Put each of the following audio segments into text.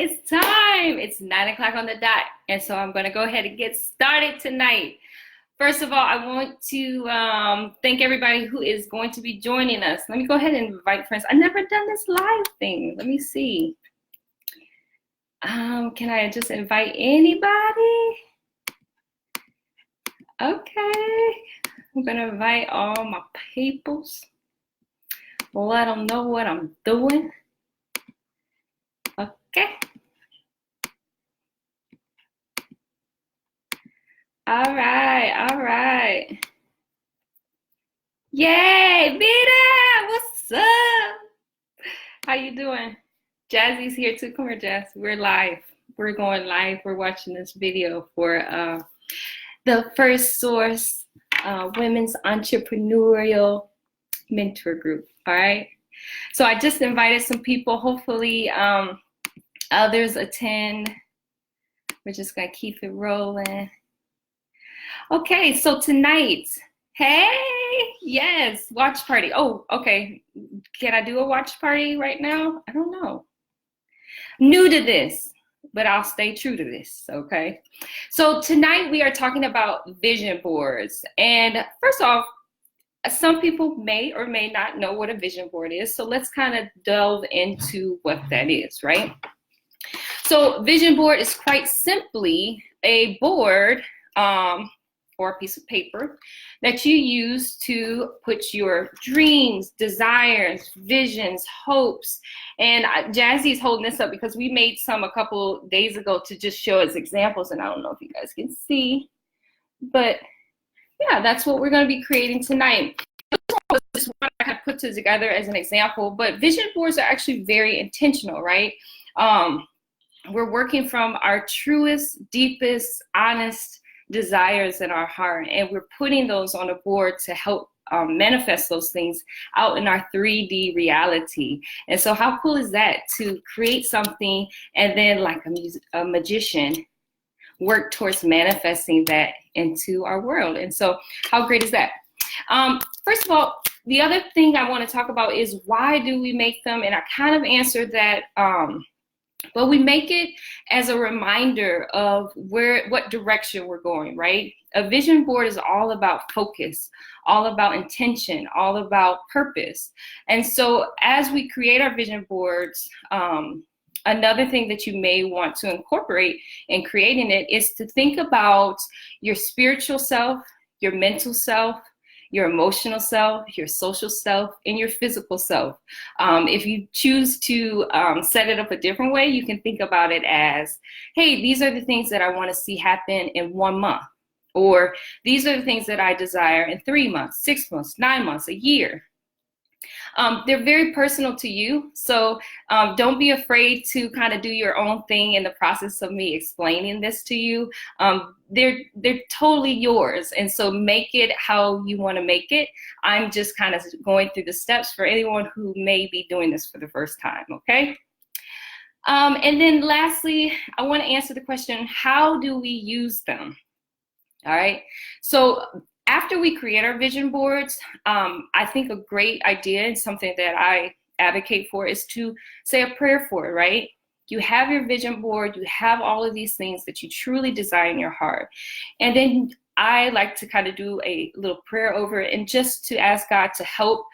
it's time. It's 9 o'clock on the dot. And so I'm going to go ahead and get started tonight. First of all, I want to thank everybody who is going to be joining us. Let me go ahead and invite friends. I've never done this live thing. Let me see. Can I just invite anybody? Okay. I'm going to invite all my peoples. Let them know what I'm doing. Okay. All right, all right. Yay, Vita, what's up? How you doing? Jazzy's here too. Come here, Jazz. We're live. We're going live. We're watching this video for the First Source Women's Entrepreneurial Mentor Group. All right. So I just invited some people. Hopefully others attend. We're just gonna keep it rolling. Okay, so tonight, hey, yes, watch party. Oh, okay. Can I do a watch party right now? I don't know. New to this, but I'll stay true to this, okay? So tonight we are talking about vision boards. And first off, some people may or may not know what a vision board is. So let's kind of delve into what that is, right? So vision board is quite simply a board or a piece of paper that you use to put your dreams, desires, visions, hopes. And Jazzy's holding this up because we made some a couple days ago to just show as examples. And I don't know if you guys can see, but yeah, that's what we're going to be creating tonight. This one I have put together as an example, but vision boards are actually very intentional, right? We're working from our truest, deepest, honest desires in our heart, and we're putting those on a board to help manifest those things out in our 3D reality. And so how cool is that to create something and then like a magician work towards manifesting that into our world? And so how great is that? First of all, the other thing I want to talk about is why do we make them? And I kind of answered that, but we make it as a reminder of what direction we're going, right? A vision board is all about focus, all about intention, all about purpose. And so as we create our vision boards, another thing that you may want to incorporate in creating it is to think about your spiritual self, your mental self, your emotional self, your social self, and your physical self. If you choose to set it up a different way, you can think about it as, hey, these are the things that I want to see happen in 1 month. Or these are the things that I desire in 3 months, 6 months, 9 months, a year. They're very personal to you, so don't be afraid to kind of do your own thing in the process of me explaining this to you. They're totally yours, and so make it how you want to make it. I'm just kind of going through the steps for anyone who may be doing this for the first time, okay? And then lastly, I want to answer the question, how do we use them? All right, so after we create our vision boards, I think a great idea and something that I advocate for is to say a prayer for it, right? You have your vision board, you have all of these things that you truly desire in your heart. And then I like to kind of do a little prayer over it and just to ask God to help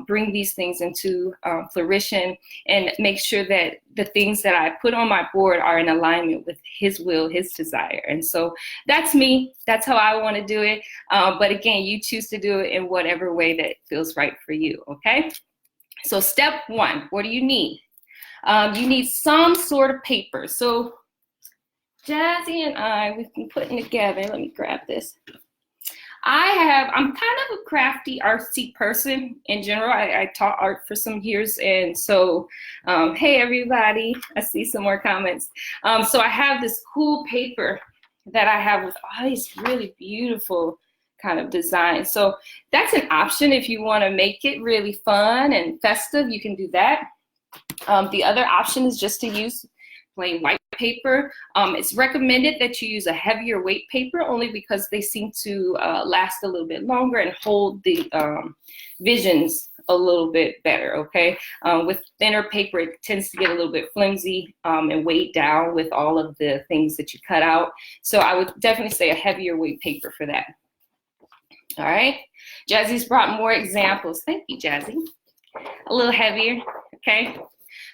bring these things into fruition and make sure that the things that I put on my board are in alignment with His will, His desire. And so that's me. That's how I want to do it. But again, you choose to do it in whatever way that feels right for you, okay? So step one, what do you need? You need some sort of paper. So Jazzy and I, we've been putting together, let me grab this. I'm kind of a crafty, artsy person in general. I taught art for some years, and so, hey everybody, I see some more comments. So I have this cool paper that I have with all these really beautiful kind of designs. So that's an option if you want to make it really fun and festive, you can do that. The other option is just to use plain white paper. It's recommended that you use a heavier weight paper only because they seem to last a little bit longer and hold the visions a little bit better, okay? With thinner paper, it tends to get a little bit flimsy and weighed down with all of the things that you cut out. So I would definitely say a heavier weight paper for that. All right, Jazzy's brought more examples. Thank you, Jazzy. A little heavier, okay?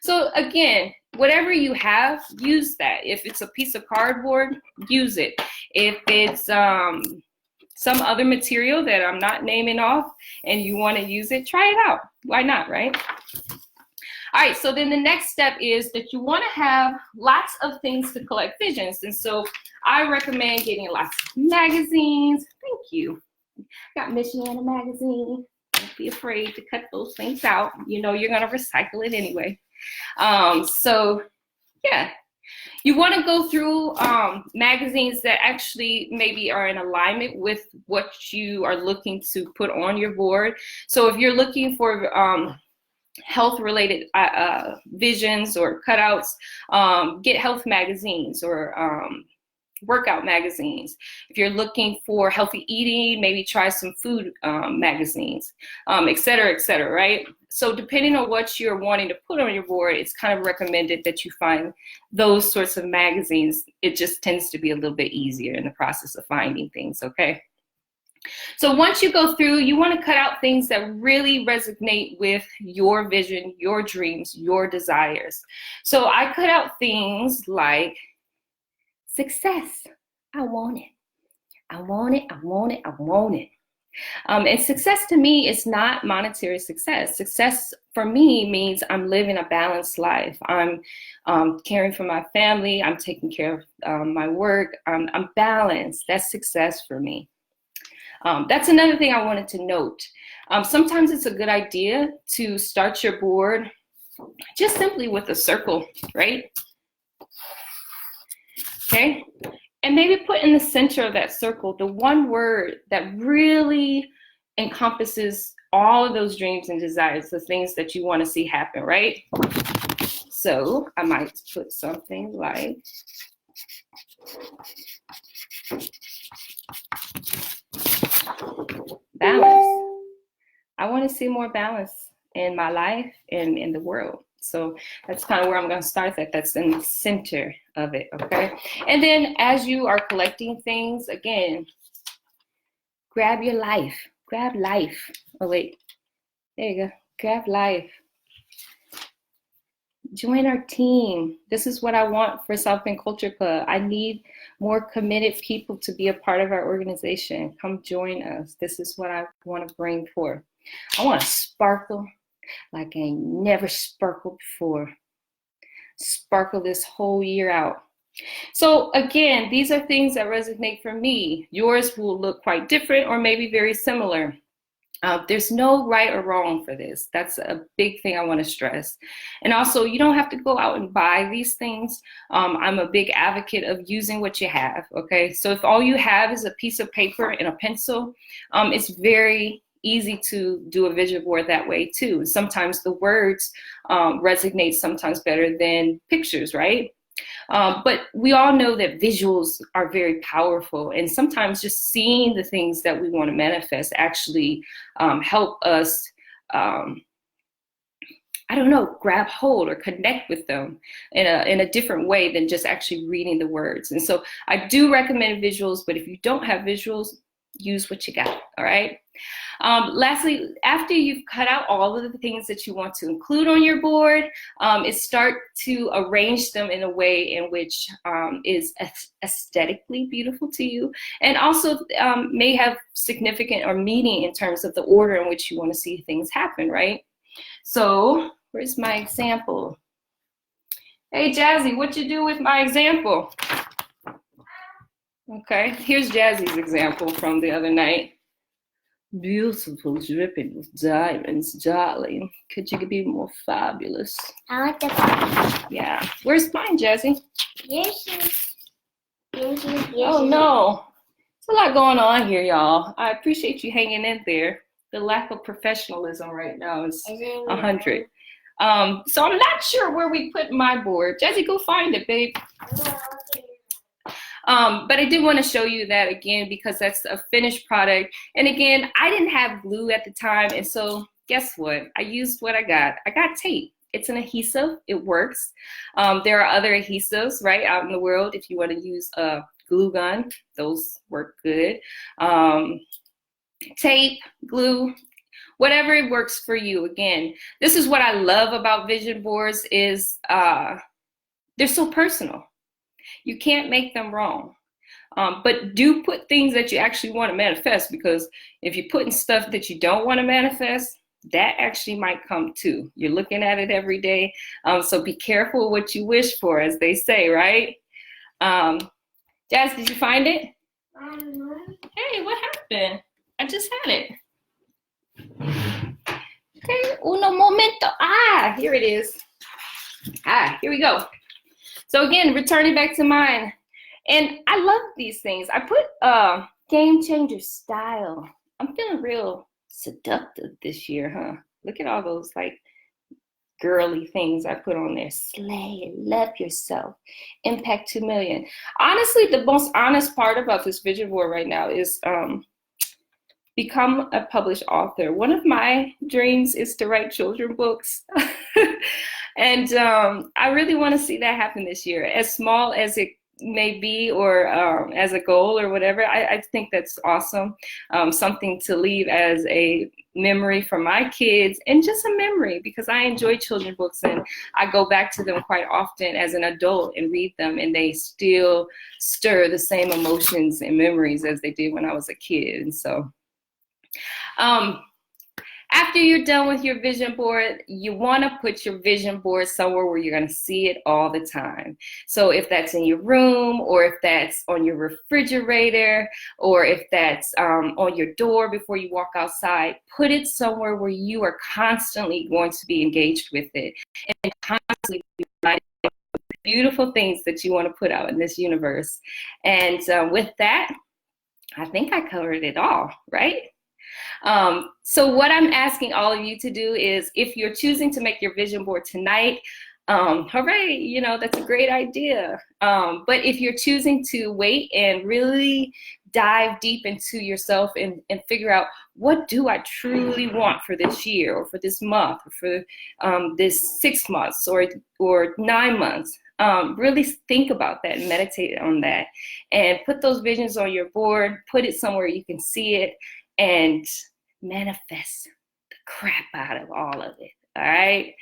So again, whatever you have, use that. If it's a piece of cardboard, use it. If it's some other material that I'm not naming off and you want to use it, try it out. Why not, right? All right, so then the next step is that you want to have lots of things to collect visions. And so I recommend getting lots of magazines. Thank you. Got Michiana magazine. Don't be afraid to cut those things out. You know you're going to recycle it anyway. So yeah, you want to go through magazines that actually maybe are in alignment with what you are looking to put on your board. So if you're looking for health related visions or cutouts, get health magazines or workout magazines. If you're looking for healthy eating, maybe try some food magazines, et cetera, right? So depending on what you're wanting to put on your board, it's kind of recommended that you find those sorts of magazines. It just tends to be a little bit easier in the process of finding things, okay? So once you go through, you want to cut out things that really resonate with your vision, your dreams, your desires. So I cut out things like success. I want it. I want it. I want it. I want it. And success to me is not monetary success. Success for me means I'm living a balanced life. I'm caring for my family. I'm taking care of my work. I'm balanced. That's success for me. That's another thing I wanted to note. Sometimes it's a good idea to start your board just simply with a circle, right? Okay, and maybe put in the center of that circle the one word that really encompasses all of those dreams and desires, the things that you want to see happen, right? So I might put something like balance. I want to see more balance in my life and in the world. So that's kind of where I'm going to start that. That's in the center of it, okay? And then as you are collecting things, again, grab your life. Grab life. Oh, wait. There you go. Grab life. Join our team. This is what I want for South Bend Culture Club. I need more committed people to be a part of our organization. Come join us. This is what I want to bring forth. I want to sparkle like I ain't never sparkled before. Sparkle this whole year out. So again, these are things that resonate for me. Yours will look quite different or maybe very similar. There's no right or wrong for this. That's a big thing I want to stress. And also, you don't have to go out and buy these things. I'm a big advocate of using what you have, okay? So if all you have is a piece of paper and a pencil, it's very easy to do a vision board that way too. Sometimes the words resonate sometimes better than pictures, right? But we all know that visuals are very powerful, and sometimes just seeing the things that we want to manifest actually help us, I don't know, grab hold or connect with them in a different way than just actually reading the words. And so I do recommend visuals, but if you don't have visuals, use what you got, all right? Lastly, after you've cut out all of the things that you want to include on your board, is start to arrange them in a way in which is aesthetically beautiful to you, and also may have significant or meaning in terms of the order in which you want to see things happen, right? So where's my example? Hey, Jazzy, what you do with my example? Okay, here's Jazzy's example from the other night. Beautiful, dripping with diamonds, darling. Could you be more fabulous? I like the fabulous. Yeah. Where's mine, Jazzy? Yes. Oh, no. There's a lot going on here, y'all. I appreciate you hanging in there. The lack of professionalism right now is 100. So I'm not sure where we put my board. Jazzy, go find it, babe. But I did want to show you that again because that's a finished product. And again, I didn't have glue at the time, and so guess what? I used what I got. I got tape. It's an adhesive. It works. There are other adhesives, right, out in the world. If you want to use a glue gun, those work good. Tape, glue, whatever works for you. Again, this is what I love about vision boards is they're so personal. You can't make them wrong. But do put things that you actually want to manifest, because if you're putting stuff that you don't want to manifest, that actually might come too. You're looking at it every day. So be careful what you wish for, as they say, right? Jazz, did you find it? Hey, what happened? I just had it. Okay, uno momento. Ah, here it is. Ah, here we go. So again, returning back to mine. And I love these things. I put game changer style. I'm feeling real seductive this year, huh? Look at all those like girly things I put on there. Slay, love yourself, impact 2 million. Honestly, the most honest part about this vision board right now is become a published author. One of my dreams is to write children's books. And I really want to see that happen this year. As small as it may be, or as a goal or whatever, I think that's awesome. Something to leave as a memory for my kids, and just a memory, because I enjoy children's books and I go back to them quite often as an adult and read them, and they still stir the same emotions and memories as they did when I was a kid. And so after you're done with your vision board, you want to put your vision board somewhere where you're going to see it all the time. So if that's in your room, or if that's on your refrigerator, or if that's on your door before you walk outside, put it somewhere where you are constantly going to be engaged with it, and constantly be reminded of the beautiful things that you want to put out in this universe. And with that, I think I covered it all, right? So what I'm asking all of you to do is, if you're choosing to make your vision board tonight, hooray, you know, that's a great idea. But if you're choosing to wait and really dive deep into yourself and figure out, what do I truly want for this year, or for this month, or for this 6 months, or 9 months? Really think about that and meditate on that, and put those visions on your board, put it somewhere you can see it, and manifest the crap out of all of it. All right.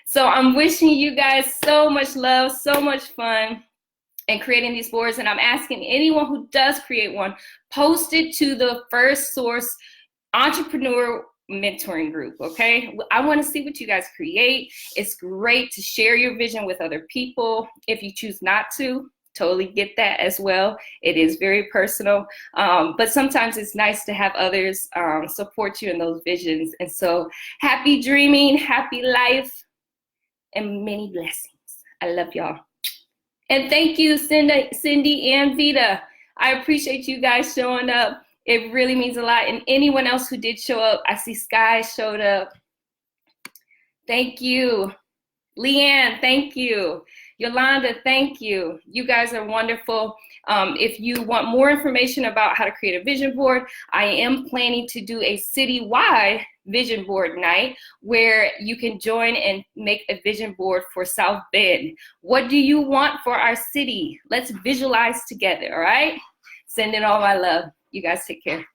So I'm wishing you guys so much love, so much fun in creating these boards. And I'm asking anyone who does create one, post it to the First Source Entrepreneur Mentoring Group. Okay. I want to see what you guys create. It's great to share your vision with other people. If you choose not to, totally get that as well. It is very personal, but sometimes it's nice to have others support you in those visions. And so happy dreaming, happy life, and many blessings. I love y'all. And thank you, Cindy and Vita. I appreciate you guys showing up. It really means a lot. And anyone else who did show up, I see Sky showed up. Thank you. Leanne, thank you. Yolanda, thank you. You guys are wonderful. If you want more information about how to create a vision board, I am planning to do a citywide vision board night where you can join and make a vision board for South Bend. What do you want for our city? Let's visualize together, all right? Sending all my love. You guys take care.